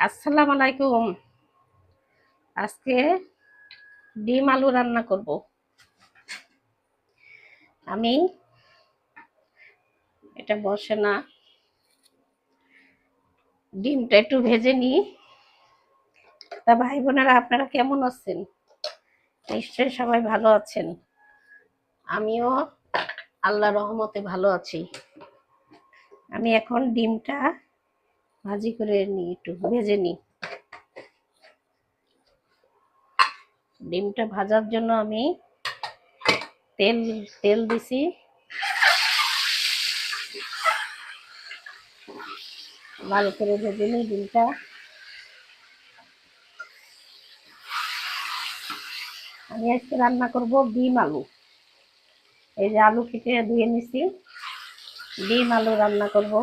আসসালামু আলাইকুম। আজকে ডিম আলু রান্না করব। আমি এটা বসে না, ডিমটা একটু ভেজে নিই। তা ভাই বোনেরা, আপনারা কেমন আছেন? নিশ্চয়ই সবাই ভালো আছেন। আমিও আল্লাহর রহমতে ভালো আছি। আমি এখন ডিমটা ভাজি করে নিই, একটু ভেজে নিই। ডিমটা ভাজার জন্য আমি তেল তেল দিছি। ভালো করে ভেজে নিই ডিমটা। আমি আজকে রান্না করব ডিম আলু। এই যে আলু কেটে ধুয়ে নিছি, ডিম আলু রান্না করব।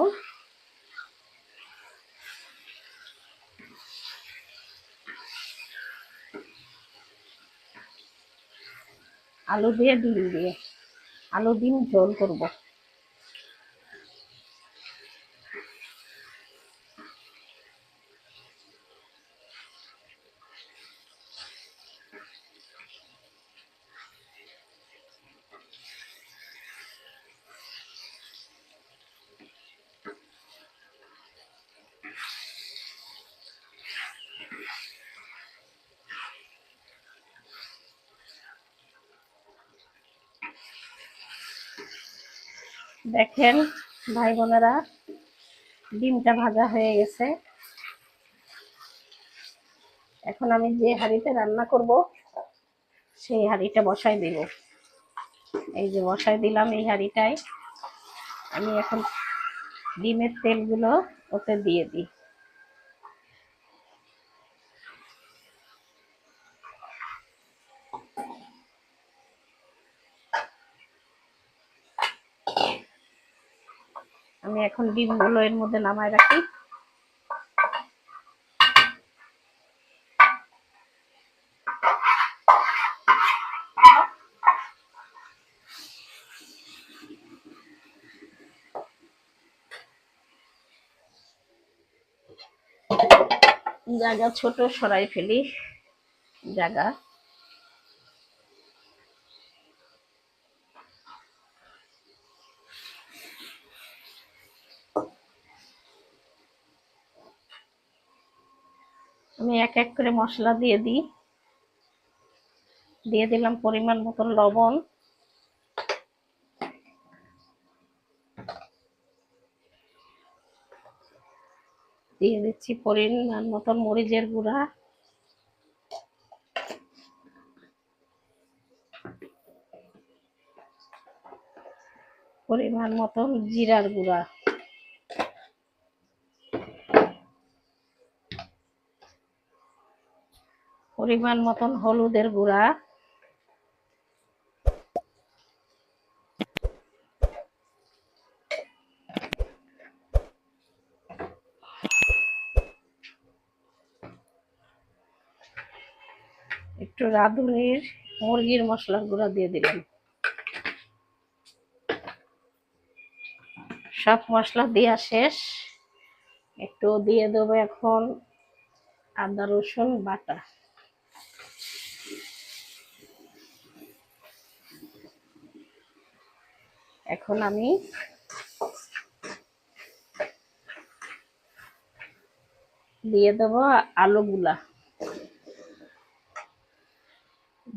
আলু দিয়ে ডিম দিয়ে আলু ডিম ঝোল করব। দেখেন ভাই বোনেরা, ডিমটা ভাজা হয়ে গেছে। এখন আমি যে হাঁড়িতে রান্না করব সেই হাঁড়িটা বসাই দিব। এই যে বসাই দিলাম এই হাঁড়িটায়। আমি এখন ডিমের তেলগুলো ওতে দিয়ে দিই। আমি এখন ডিমগুলো এর মধ্যে নামায় রাখি। জায়গা ছোট সরাই ফেলি জায়গা। আমি এক এক করে মশলা দিয়ে দিই। দিয়ে দিলাম পরিমাণ মতো লবণ, দিয়ে দিচ্ছি পরিমাণ মতো মরিচের গুঁড়া, পরিমাণ মতো জিরার গুঁড়া, পরিমাণ মতন হলুদের গুঁড়া, একটু রাঁধুনির মুরগির মশলার গুঁড়া দিয়ে দিলাম। সব মশলা দেওয়া শেষ। একটু দিয়ে দেবো এখন আদা রসুন বাটা। এখন আমি দিয়ে দেবো আলুগুলা।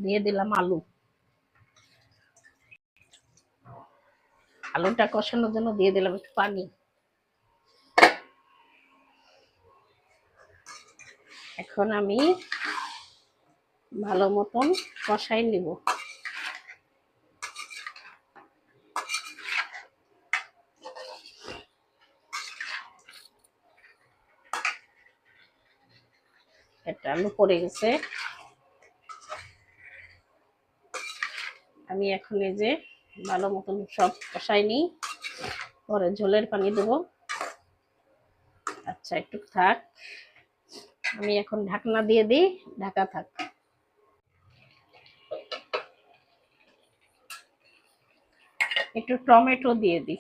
দিয়ে দিলাম আলু। আলুটা কষানোর জন্য দিয়ে দিলাম একটু পানি। এখন আমি ভালো মতন কষাই নিব। একটা আলু পড়ে গেছে। আমি এখন এই যে ভালো মতন সব কষাই নিই, পরে ঝোলের পানি দেবো। আচ্ছা, একটু থাক, আমি এখন ঢাকনা দিয়ে দিই, ঢাকা থাক। একটু টমেটো দিয়ে দিই।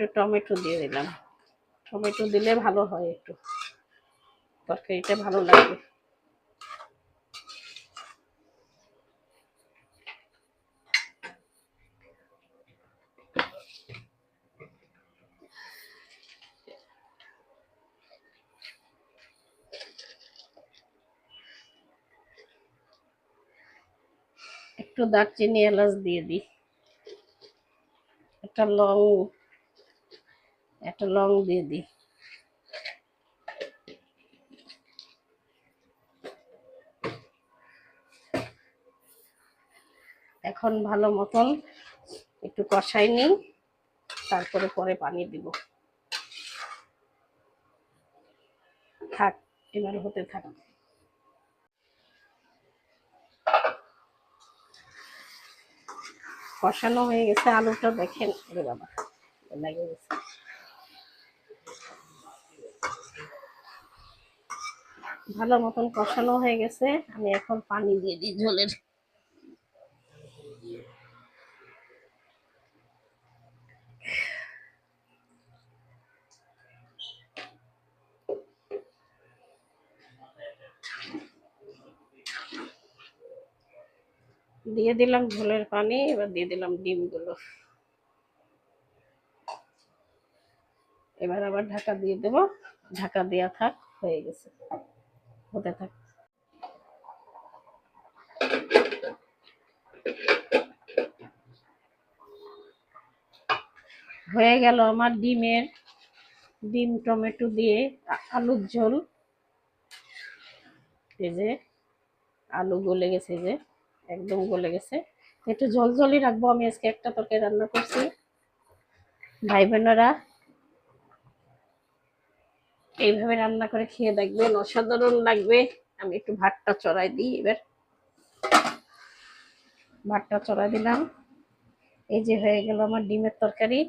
একটু টমেটো দিয়ে দিলাম। টমেটো দিলে ভালো হয়, একটু তরকারিটা ভালো লাগবে। একটু দারচিনি এলাচ দিয়ে দিই, একটা লং দিয়ে দিই। এখন ভালো মতন একটু কষাই নিই, তারপরে পরে পানি দিব। থাক, এবার হতে থাক। কষানো হয়ে গেছে, আলুটা দেখেন, ওরে বাবা লেগে গেছে। ভালো মতন কষানো হয়ে গেছে, আমি এখন পানি দিয়ে দিই ঝোলের। দিয়ে দিলাম ঝোলের পানি, এবার দিয়ে দিলাম ডিমগুলো। এবার আবার ঢাকা দিয়ে দেবো, ঢাকা দেওয়া থাক, হয়ে গেছে, হতে থাক। হয়ে গেল আমার ডিম টমেটো দিয়ে আলুর ঝোল। এই যে আলু গলে গেছে, যে একদম গলে গেছে। একটু ঝোল ঝোলই রাখবো, আমি আজকে একটা তরকারি রান্না করছি। ভাই বোনেরা এইভাবে রান্না করে খেয়ে দেখবেন, অসাধারণ লাগবে। আমি একটু ভাতটা চড়াই দিই এবার। ভাতটা চড়াই দিলাম, এই যে হয়ে গেল আমার ডিমের তরকারি।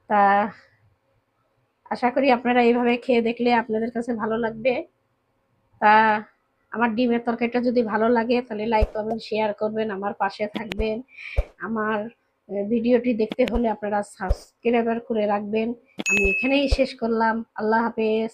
তা আশা করি আপনারা এইভাবে খেয়ে দেখলে আপনাদের কাছে ভালো লাগবে। তা আমার ডিমের তরকারিটা যদি ভালো লাগে তাহলে লাইক কমেন্ট শেয়ার করবেন, আমার পাশে থাকবেন। আমার ভিডিওটি দেখতে হলে আপনারা সাবস্ক্রাইব করে রাখবেন। আমি এখানেই শেষ করলাম। আল্লাহ হাফেজ।